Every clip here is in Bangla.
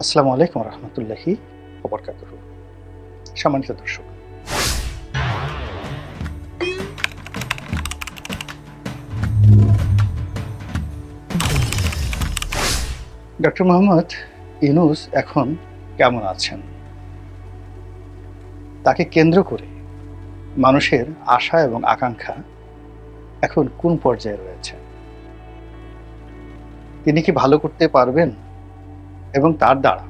আসসালামু আলাইকুম রহমতুল্লাহি ওবরকাতুহু। সম্মানিত দর্শক, ডক্টর মোহাম্মদ ইউনূস এখন কেমন আছেন? তাকে কেন্দ্র করে মানুষের আশা এবং আকাঙ্ক্ষা এখন কোন পর্যায়ে রয়েছে? তিনি কি ভালো করতে পারবেন? এবং তার দ্বারা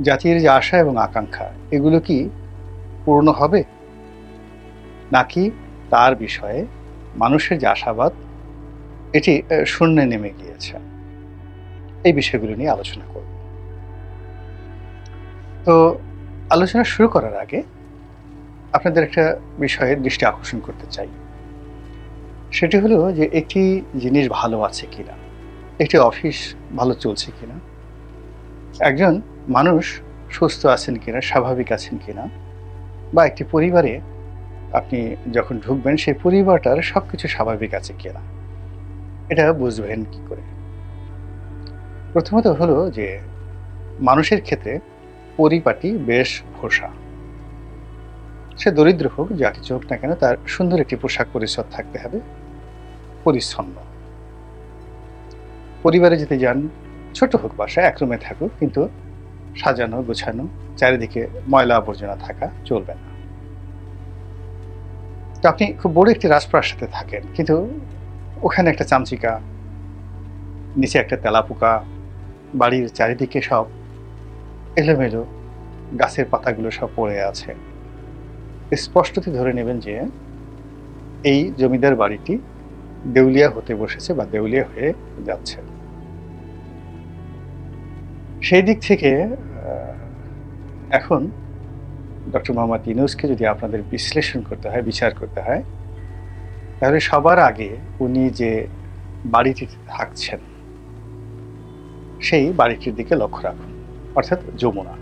জাতির যে আশা এবং আকাঙ্ক্ষা এগুলো কি পূর্ণ হবে? নাকি তার বিষয়ে মানুষের যে আশাবাদ এটি শূন্যে নেমে গিয়েছে? এই বিষয়গুলো নিয়ে আলোচনা করব। তো আলোচনা শুরু করার আগে আপনাদের একটা বিষয়ে দৃষ্টি আকর্ষণ করতে চাই। সেটি হলো যে একটি জিনিস ভালো আছে কিনা, একটি অফিস ভালো চলছে কিনা, একজন মানুষ সুস্থ আছেন কিনা, স্বাভাবিক আছেন কিনা, বা একটি পরিবারে আপনি যখন ঢুকবেন সেই পরিবারটার সবকিছু স্বাভাবিক আছে কিনা, এটা বুঝবেন কি করে? প্রথমত হলো যে মানুষের ক্ষেত্রে পরিপাটি বেশ ভরসা। সে দরিদ্র হোক, যা কিছু হোক না কেন, তার সুন্দর একটি পোশাক পরিচ্ছদ থাকতে হবে, পরিচ্ছন্ন। পরিবারে যেতে যান, ছোট হোক বাসা, এক রুমে থাকুক, কিন্তু সাজানো গোছানো, চারিদিকে ময়লা আবর্জনা থাকা চলবে না। তো আপনি খুব বড় একটি রাজপ্রাসাদে থাকেন, কিন্তু ওখানে একটা চামচিকা, নিচে একটা তেলাপোকা, বাড়ির চারিদিকে সব এলোমেলো, গাছের পাতাগুলো সব পড়ে আছে। স্পষ্টতই ধরে নেবেন যে এই জমিদার বাড়িটি দেউলিয়া হতে বসেছে বা দেউলিয়া হয়ে যাচ্ছে। সেই দিক থেকে এখন ডক্টর মোহাম্মদ ইউনূসকে যদি আপনাদের বিশ্লেষণ করতে হয়, বিচার করতে হয়, তাহলে সবার আগে উনি যে বাড়িটিতে থাকছেন সেই বাড়িটির দিকে লক্ষ্য রাখুন, অর্থাৎ যমুনা।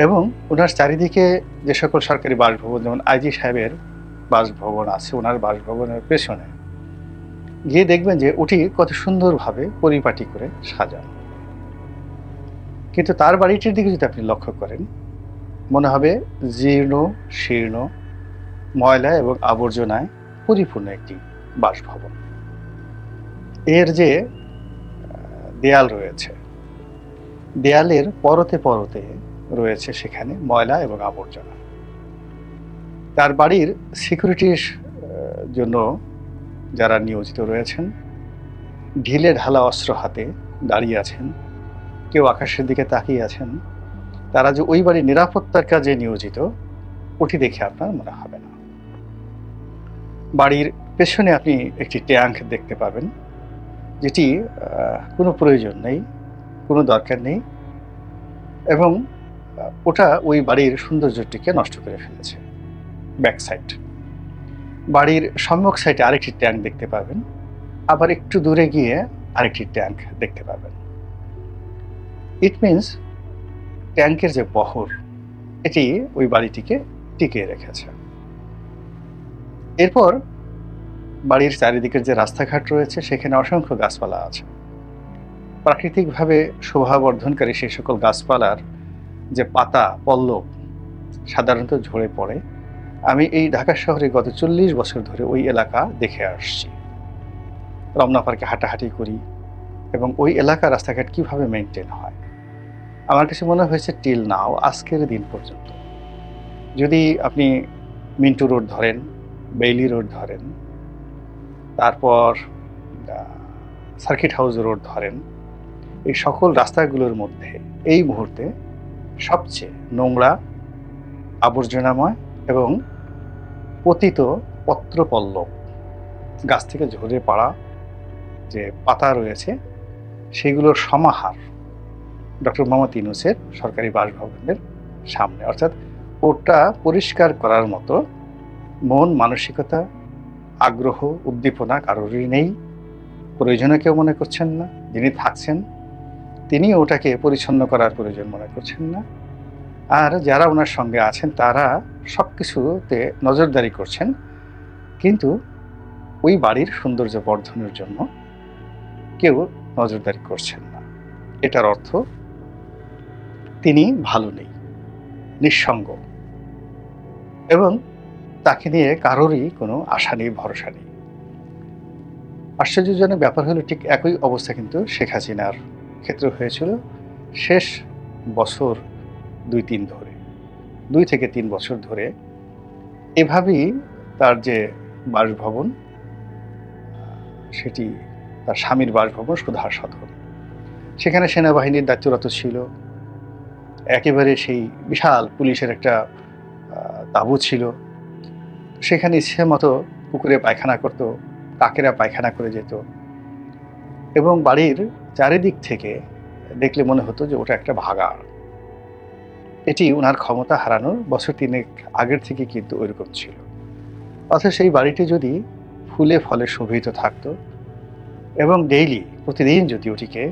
এবং ওনার চারিদিকে যে সকল সরকারি বাসভবন, যেমন আইজি সাহেবের বাসভবন আছে, ওনার বাসভবনের পেছনে গিয়ে দেখবেন যে ওটি কত সুন্দরভাবে পরিপাটি করে সাজানো। কিন্তু তার বাড়িটির দিকে যদি আপনি লক্ষ্য করেন, মনে হবে জীর্ণ শীর্ণ, ময়লা এবং আবর্জনায় পরিপূর্ণ একটি বাসভবন। এর যে দেয়াল রয়েছে, দেয়ালের পরতে পরতে রয়েছে সেখানে ময়লা এবং আবর্জনা। তার বাড়ির সিকিউরিটির জন্য যারা নিয়োজিত রয়েছেন, ঢিলে ঢালা অস্ত্র হাতে দাঁড়িয়ে আছেন, কেউ আকাশের দিকে তাকিয়ে আছেন। তারা যে ওই বাড়ির নিরাপত্তার কাজে নিয়োজিত, ওটি দেখে আপনার মনে হবে না। বাড়ির পেছনে আপনি একটি ট্যাঙ্ক দেখতে পাবেন, যেটি কোনো প্রয়োজন নেই, কোনো দরকার নেই, এবং ওটা ওই বাড়ির সৌন্দর্যটিকে নষ্ট করে ফেলেছে। ব্যাক সাইড, বাড়ির সম্মুখ সাইডে আরেকটি ট্যাঙ্ক দেখতে পাবেন, আবার একটু দূরে গিয়ে আরেকটি ট্যাঙ্ক দেখতে পাবেন। ইট মিনস ট্যাঙ্কের যে বহর, এটি ওই বাড়িটিকে টিকিয়ে রেখেছে। এরপর বাড়ির চারিদিকের যে রাস্তাঘাট রয়েছে সেখানে অসংখ্য গাছপালা আছে। প্রাকৃতিকভাবে শোভাবর্ধনকারী সেই সকল গাছপালার যে পাতা পল্লব সাধারণত ঝরে পড়ে। আমি এই ঢাকা শহরে গত 40 বছর ধরে ওই এলাকা দেখে আসছি। রমনা পার্কে হাঁটাহাঁটি করি এবং ওই এলাকার রাস্তাঘাট কিভাবে মেনটেন হয়, আমার কাছে মনে হয়েছে টিল নাও, আজকের দিন পর্যন্ত, যদি আপনি মিন্টু রোড ধরেন, বেইলি রোড ধরেন, তারপর সার্কিট হাউস রোড ধরেন, এই সকল রাস্তাগুলোর মধ্যে এই মুহূর্তে সবচেয়ে নোংরা, আবর্জনাময় এবং পতিত পত্রপল্লব, গাছ থেকে ঝরে পড়া যে পাতা রয়েছে সেগুলোর সমাহার ডক্টর মোহাম্মদ ইউনূসের সরকারি বাসভবনের সামনে। অর্থাৎ ওটা পরিষ্কার করার মতো মন মানসিকতা, আগ্রহ, উদ্দীপনা কারোরই নেই। প্রয়োজনে কেউ মনে করছেন না। যিনি থাকছেন তিনি ওটাকে পরিচ্ছন্ন করার প্রয়োজন মনে করছেন না। আর যারা ওনার সঙ্গে আছেন তারা সব কিছুতে নজরদারি করছেন, কিন্তু ওই বাড়ির সৌন্দর্য বর্ধনের জন্য কেউ নজরদারি করছেন না। এটার অর্থ তিনি ভালো নেই, নিঃসঙ্গ, এবং তাকে নিয়ে কারোরই কোনো আশা নেই, ভরসা নেই। আশ্চর্যজনক ব্যাপার হলো ঠিক একই অবস্থা কিন্তু শেখ হাসিনার ক্ষেত্রে হয়েছিল শেষ বছর ২-৩ ধরে, ২ থেকে ৩ বছর ধরে। এভাবেই তার যে বাসভবন, সেটি তার স্বামীর বাসভবন সুধার সদন, সেখানে সেনাবাহিনীর দায়িত্বরত ছিল। একেবারে সেই বিশাল পুলিশের একটা তাঁবু ছিল। সেখানে ইচ্ছে মতো পুকুরে পায়খানা করত, কাকেরা পায়খানা করে যেত, এবং বাড়ির চারিদিক থেকে দেখলে মনে হতো যে ওটা একটা ভাগাড়। এটি ওনার ক্ষমতা হারানোর বছর ৩ আগের থেকে কিন্তু ওইরকম ছিল। অথচ সেই বাড়িটি যদি ফুলে ফলে শোভিত থাকতো এবং ডেইলি, প্রতিদিন যদি ওটিকে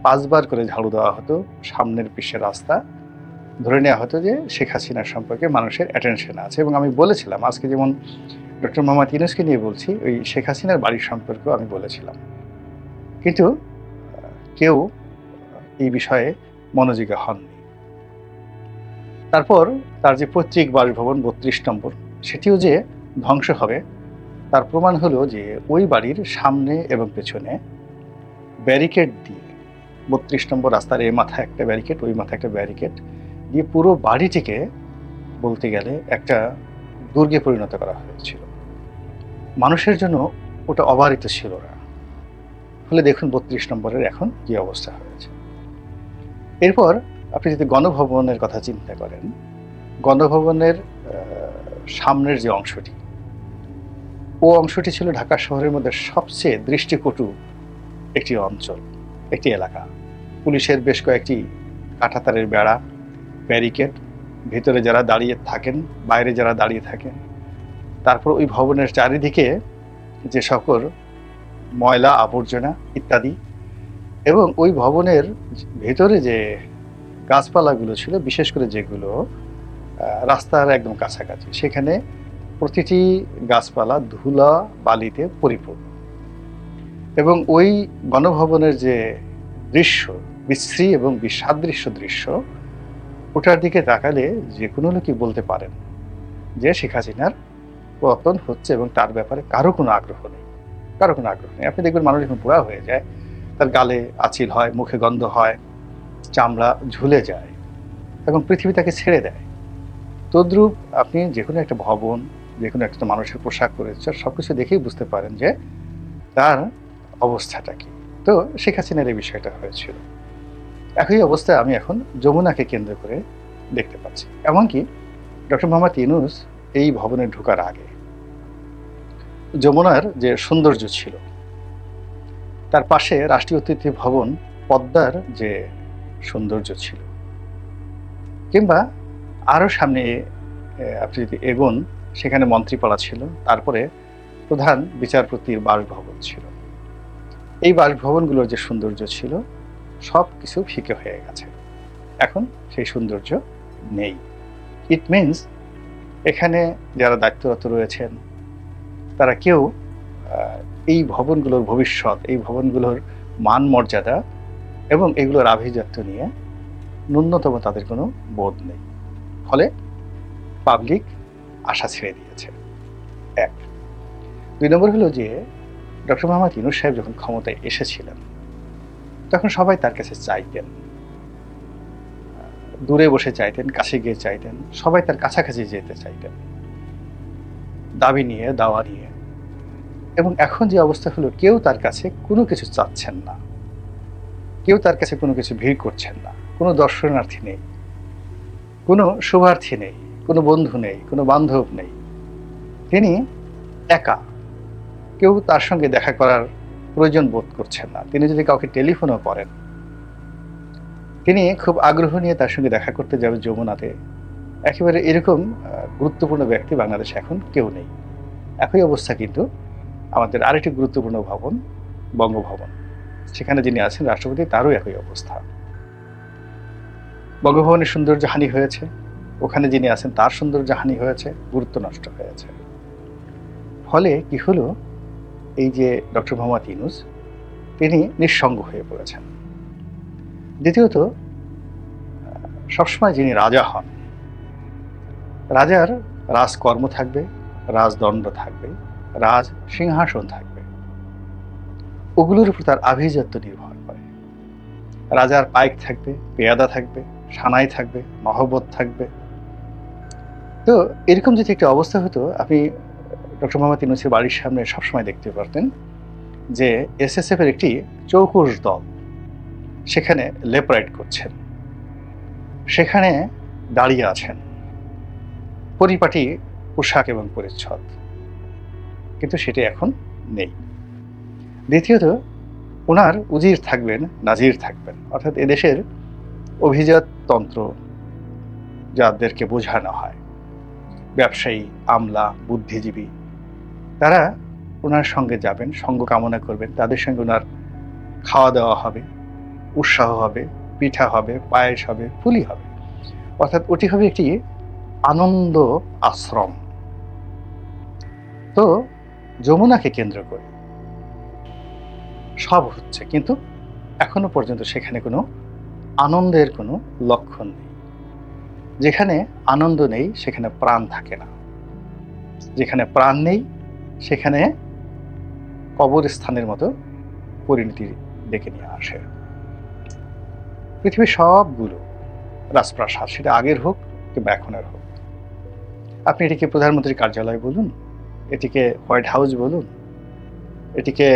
৫ বার করে ঝাড়ু দেওয়া হতো, সামনের পিছের রাস্তা, ধরে নেওয়া হতো যে শেখ হাসিনার সম্পর্কে মানুষের অ্যাটেনশন আছে। এবং আমি বলেছিলাম, আজকে যেমন ডক্টর মোহাম্মদ ইউনূসকে নিয়ে বলছি, ওই শেখ হাসিনার বাড়ির সম্পর্কেও আমি বলেছিলাম। কিন্তু কেউ এই বিষয়ে মনোযোগী হননি। তারপর তার যে পৈতৃক বাসভবন ৩২ নম্বর, সেটিও যে ধ্বংস হবে তার প্রমাণ হলো যে ওই বাড়ির সামনে এবং পেছনে ব্যারিকেড দিয়ে, ৩২ নম্বর রাস্তার এই মাথায় একটা ব্যারিকেড, ওই মাথায় একটা ব্যারিকেড দিয়ে পুরো বাড়িটিকে বলতে গেলে একটা দুর্গে পরিণত করা হয়েছিল। মানুষের জন্য ওটা অবারিত ছিল না। ফলে দেখুন ৩২ নম্বরের এখন কি অবস্থা হয়েছে। এরপর আপনি যদি গণভবনের কথা চিন্তা করেন, গণভবনের সামনের যে অংশটি, ও অংশটি ছিল ঢাকা শহরের মধ্যে সবচেয়ে দৃষ্টিকটু একটি অঞ্চল, একটি এলাকা। পুলিশের বেশ কয়েকটি কাঁটাতারের বেড়া, ব্যারিকেড, ভিতরে যারা দাঁড়িয়ে থাকেন, বাইরে যারা দাঁড়িয়ে থাকেন, তারপর ওই ভবনের চারিদিকে যে সকল ময়লা আবর্জনা ইত্যাদি, এবং ওই ভবনের ভেতরে যে গাছপালাগুলো ছিল, বিশেষ করে যেগুলো রাস্তার একদম কাছাকাছি, সেখানে প্রতিটি গাছপালা ধুলা বালিতে পরিপূর্ণ। এবং ওই গণভবনের যে দৃশ্য, বিশ্রী এবং বিসাদৃশ্য দৃশ্য, ওটার দিকে তাকালে যে কোনো লোকই বলতে পারেন যে শেখ হাসিনার পতন হচ্ছে এবং তার ব্যাপারে কারো কোনো আগ্রহ নেই, কারো কোনো আগ্রহ নেই। আপনি দেখবেন মানুষ যখন বুড়া হয়ে যায়, তার গালে আঁচিল হয়, মুখে গন্ধ হয়, চামড়া ঝুলে যায় এবং পৃথিবী তাকে ছেড়ে দেয়। তদ্রূপ আপনি যে কোনো একটা ভবন, যে কোনো একটা মানুষের পোশাক পরেছে, সব কিছু দেখেই বুঝতে পারেন যে তার অবস্থাটা কি। তো শেখ হাসিনার এই বিষয়টা হয়েছিল। একই অবস্থা আমি এখন যমুনাকে কেন্দ্র করে দেখতে পাচ্ছি। এমনকি ডক্টর মোহাম্মদ ইউনূস এই ভবনে ঢোকার আগে যমুনার যে সৌন্দর্য ছিল, তার পাশে রাষ্ট্রীয় অতিথি ভবন পদ্মার যে সৌন্দর্য ছিল, কিংবা আরও সামনে আপনি যদি এগোন, সেখানে মন্ত্রীপাড়া ছিল, তারপরে প্রধান বিচারপতির বাসভবন ছিল। এই বাসভবনগুলোর যে সৌন্দর্য ছিল, সব কিছু ফিকে হয়ে গেছে। এখন সেই সৌন্দর্য নেই। ইট মিনস এখানে যারা দায়িত্বরত রয়েছেন, তারা কেউ এই ভবনগুলোর ভবিষ্যৎ, এই ভবনগুলোর মান মর্যাদা এবং এগুলোর আভিজাত্য নিয়ে ন্যূনতম তাদের কোনো বোধ নেই। ফলে পাবলিক আশা ছেড়ে দিয়েছে। ১। ২ নম্বর হলো যে ডক্টর মোহাম্মদ ইউনূস সাহেব যখন ক্ষমতায় এসেছিলেন, তখন সবাই তার কাছে চাইতেন, দূরে বসে চাইতেন, কাছে গিয়ে চাইতেন, সবাই তার কাছাকাছি যেতে চাইতেন, দাবি নিয়ে, দাওয়া নিয়ে। এবং এখন যে অবস্থা হলো, কেউ তার কাছে কোনো কিছু চাচ্ছেন না, কেউ তার কাছে কোনো কিছু ভিড় করছেন না, কোনো দর্শনার্থী নেই, কোনো শুভার্থী নেই, কোনো বন্ধু নেই, কোনো বান্ধব নেই। তিনি একা, কেউ তার সঙ্গে দেখা করার প্রয়োজন বোধ করছেন না। তিনি যদি কাউকে টেলিফোনও করেন, তিনি খুব আগ্রহ নিয়ে তার সঙ্গে দেখা করতে যাবে যমুনাতে, একেবারে এরকম গুরুত্বপূর্ণ ব্যক্তি বাংলাদেশে এখন কেউ নেই। একই অবস্থা কিন্তু আমাদের আরেকটি গুরুত্বপূর্ণ ভবন, বঙ্গভবন, সেখানে যিনি আছেন রাষ্ট্রপতি, তারও একই অবস্থা। বঙ্গভবনের সৌন্দর্য হানি হয়েছে, ওখানে যিনি আছেন তার সৌন্দর্য হানি হয়েছে, গুরুত্ব নষ্ট হয়েছে। ফলে কি হলো, এই যে ডক্টর মোহাম্মদ ইউনূস, তিনি নিঃসঙ্গ হয়ে পড়েছেন। দ্বিতীয়ত, সবসময় যিনি রাজা হন, রাজার রাজকর্ম থাকবে, রাজদণ্ড থাকবে, রাজ সিংহাসন থাকবে, ওগুলোর উপর তার আভিজাত্য নির্ভর করে। রাজার পাইক থাকবে, পেয়াদা থাকবে, সানাই থাকবে, নহবত থাকবে। তো এরকম যদি একটা অবস্থা হতো, আপনি ডক্টর মোহাম্মদ ইউনূসের বাড়ির সামনে সবসময় দেখতে পারতেন যে এসএসএফ এর একটি চৌকুশ দল সেখানে লেপারেড করছেন, সেখানে দাঁড়িয়ে আছেন, পরিপাটি পোশাক এবং পরিচ্ছদ, কিন্তু সেটি এখন নেই। দ্বিতীয়ত, ওনার উজির থাকবেন, নাজির থাকবেন, অর্থাৎ এদেশের অভিজাত তন্ত্র যাদেরকে বোঝানো হয়, ব্যবসায়ী, আমলা, বুদ্ধিজীবী, তারা ওনার সঙ্গে যাবেন, সঙ্গ কামনা করবেন, তাদের সঙ্গে ওনার খাওয়া দাওয়া হবে, উৎসাহ হবে, পিঠা হবে, পায়েস হবে, ফুলি হবে, অর্থাৎ ওটি হবে একটি আনন্দ আশ্রম। তো যমুনাকে কেন্দ্র করে সব হচ্ছে, কিন্তু এখনো পর্যন্ত সেখানে কোনো আনন্দের কোনো লক্ষণ নেই। যেখানে আনন্দ নেই সেখানে প্রাণ থাকে না, যেখানে প্রাণ নেই সেখানে কবরস্থানের মতো পরিণতি ডেকে নিয়ে আসে। পৃথিবীর সবগুলো রাজপ্রাসাদ, সেটা আগের হোক কিংবা এখনের হোক, আপনি এটিকে প্রধানমন্ত্রীর কার্যালয় বলুন, এটিকে হোয়াইট হাউস বলুন, এটিকে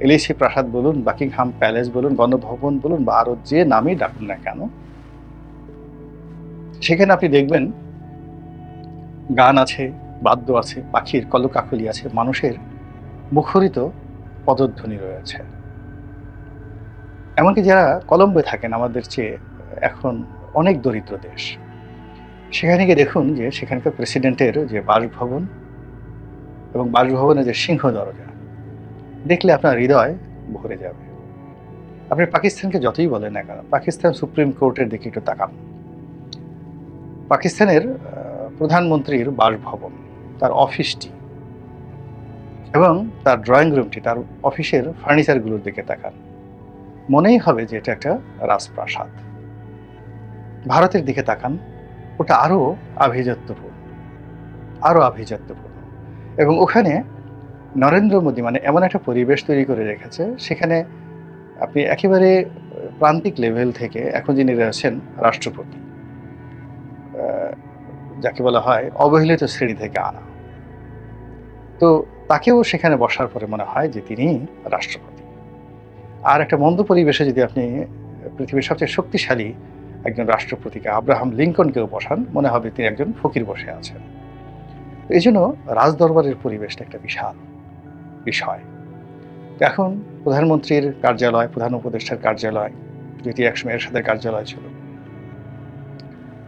এলিসি প্রাসাদ বলুন, বাকিংহাম প্যালেস বলুন, গণভবন বলুন, বা আরো যে নামই ডাকুন না কেন, সেখানে আপনি দেখবেন গান আছে, বাদ্য আছে, পাখির কলকাকলি আছে, মানুষের মুখরিত পদধ্বনি রয়েছে। এমনকি যারা কলম্বোয় থাকেন, আমাদের চেয়ে এখন অনেক দরিদ্র দেশ, সেখানে গিয়ে দেখুন যে সেখানকার প্রেসিডেন্টের যে বাসভবন এবং বাসভবনের যে সিংহ দরজা দেখলে আপনার হৃদয় ভরে যাবে। আপনি পাকিস্তানকে যতই বলেন না কেন, পাকিস্তান সুপ্রিম কোর্টের দিকে একটু তাকান, পাকিস্তানের প্রধানমন্ত্রীর বাসভবন, তার অফিসটি এবং তার ড্রয়িং রুমটি, তার অফিসের ফার্নিচারগুলোর দিকে তাকান, মনেই হবে যে এটা একটা রাজপ্রাসাদ। ভারতের দিকে তাকান, ওটা আরো আভিজাত্যপূর্ণ, আরো আভিজাত্যপূর্ণ, এবং ওখানে নরেন্দ্র মোদী মানে এমন একটা পরিবেশ তৈরি করে রেখেছে, সেখানে আপনি একেবারে প্রান্তিক লেভেল থেকে এখন যিনি রয়েছেন রাষ্ট্রপতি, যাকে বলা হয় অবহেলিত শ্রেণী থেকে আনা, তো তাকেও সেখানে বসার পরে মনে হয় যে তিনি রাষ্ট্রপতি। আর একটা মন্দ পরিবেশে যদি আপনি পৃথিবীর সবচেয়ে শক্তিশালী একজন রাষ্ট্রপতিকে, আব্রাহাম লিঙ্কনকেও বসান, মনে হবে তিনি একজন ফকির বসে আছেন। এই জন্য রাজদরবারের পরিবেশটা একটা বিশাল বিষয়। এখন প্রধানমন্ত্রীর কার্যালয়, প্রধান উপদেষ্টার কার্যালয়, যেটি একসময় এরশাদের কার্যালয় ছিল,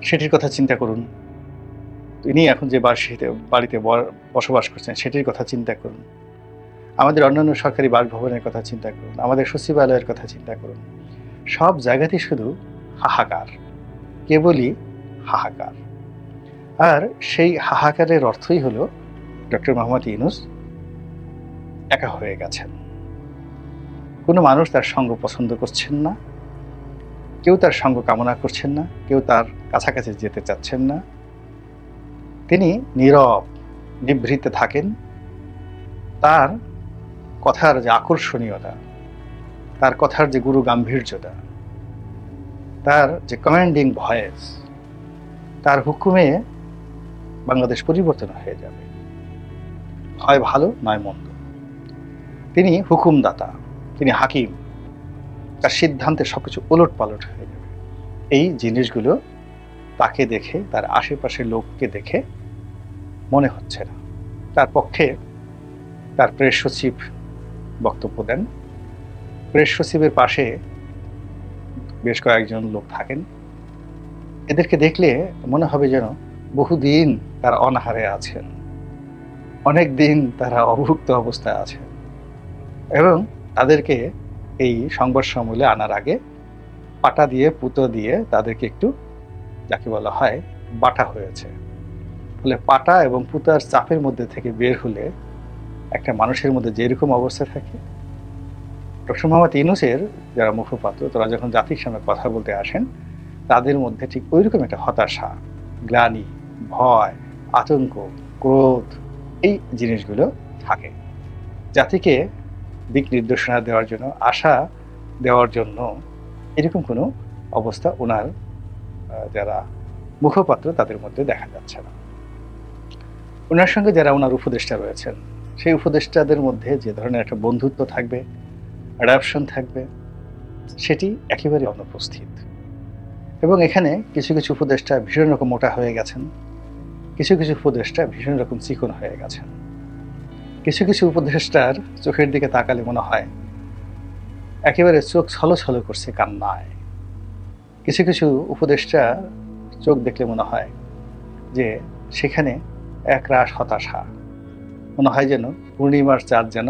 সেটির কথা চিন্তা করুন। তিনি এখন যে বাড়িতে বসবাস করছেন সেটির কথা চিন্তা করুন। আমাদের অন্যান্য সরকারি বাসভবনের কথা চিন্তা করুন, আমাদের সচিবালয়ের কথা চিন্তা করুন। সব জায়গাতেই শুধু হাহাকার, কেবলই হাহাকার। আর সেই হাহাকারের অর্থই হলো ডক্টর মোহাম্মদ ইউনূস একা হয়ে গেছেন। কোনো মানুষ তার সঙ্গ পছন্দ করছেন না, কেউ তার সঙ্গ কামনা করছেন না, কেউ তার কাছাকাছি যেতে চাচ্ছেন না। তিনি নীরব নিভৃতে থাকেন। তার কথার যে আকর্ষণীয়তা, তার কথার যে গুরু গাম্ভীর্যতা, তার যে কমান্ডিং ভয়েস, তার হুকুমে বাংলাদেশ পরিবর্তন হয়ে যাবে, হয় ভালো নয় মন্দ। তিনি হুকুমদাতা, তিনি হাকিম, তার সিদ্ধান্তে সবকিছু ওলট পালট হয়ে যাবে। এই জিনিসগুলো তাকে দেখে, তার আশেপাশের লোককে দেখে মনে হচ্ছে না। তার পক্ষে তার প্রেস সচিব বক্তব্য দেন, প্রেস সচিবের পাশে বেশ কয়েকজন লোক থাকেন। এদেরকে দেখলে মনে হবে যেন বহুদিন তারা অনাহারে আছেন, অনেক দিন তারা অভুক্ত অবস্থায় আছেন, এবং তাদেরকে এই সংবাদ সম্মেলনে আনার আগে পাটা দিয়ে, পুতো দিয়ে তাদেরকে একটু, যাকে বলা হয়, বাটা হয়েছে। ফলে পাটা এবং পুতার চাপের মধ্যে থেকে বের হলে একটা মানুষের মধ্যে যেরকম অবস্থা থাকে, ডক্টর মোহাম্মদ ইউনূসের যারা মুখপাত্র তারা যখন জাতির সামনে কথা বলতে আসেন, তাদের মধ্যে ঠিক ওইরকম একটা হতাশা, গ্লানি, ভয়, আতঙ্ক, ক্রোধ এই জিনিসগুলো থাকে। জাতিকে দিক নির্দেশনা দেওয়ার জন্য, আশা দেওয়ার জন্য এরকম কোনো অবস্থা ওনার যারা মুখপাত্র তাদের মধ্যে দেখা যাচ্ছে না। ওনার সঙ্গে যারা ওনার উপদেষ্টা রয়েছেন, সেই উপদেষ্টাদের মধ্যে যে ধরনের একটা বন্ধুত্ব থাকবে, অ্যাডাপশন থাকবে, সেটি একেবারে অনুপস্থিত। এবং এখানে কিছু কিছু উপদেষ্টা ভীষণ রকম মোটা হয়ে গেছেন, কিছু কিছু উপদেষ্টা ভীষণ রকম চিকন হয়ে গেছেন। কিছু কিছু উপদেষ্টার চোখের দিকে তাকালে মনে হয় একেবারে চোখ ছলছল করছে কান্নায়। কিছু কিছু উপদেষ্টা চোখ দেখলে মনে হয় যে সেখানে একরাশ হতাশা, মনে হয় যেন পূর্ণিমার চাঁদ যেন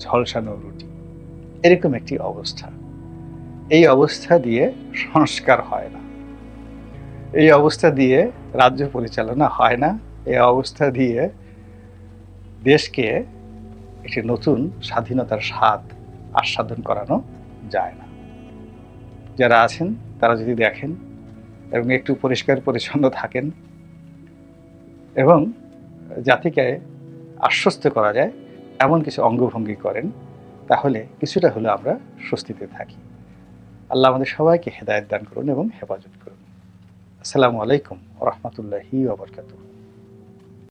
ঝলসানো রুটি, এরকম একটি অবস্থা। এই অবস্থা দিয়ে সংস্কার হয় না, এই অবস্থা দিয়ে রাজ্য পরিচালনা হয় না, এই অবস্থা দিয়ে দেশকে একটি নতুন স্বাধীনতার স্বাদ আস্বাদন করানো যায় না। যারা আছেন তারা যদি দেখেন এবং একটু পরিষ্কার পরিচ্ছন্ন থাকেন এবং জাতিকে আশ্বস্ত করা যায় এমন কিছু অঙ্গভঙ্গি করেন, তাহলে কিছুটা হলে আমরা স্বস্তিতে থাকি। আল্লাহ আমাদের সবাইকে হেদায়েত দান করুন এবং হেফাজত করুন। আসসালামু আলাইকুম ওয়া রাহমাতুল্লাহি ওয়া বারাকাতুহু।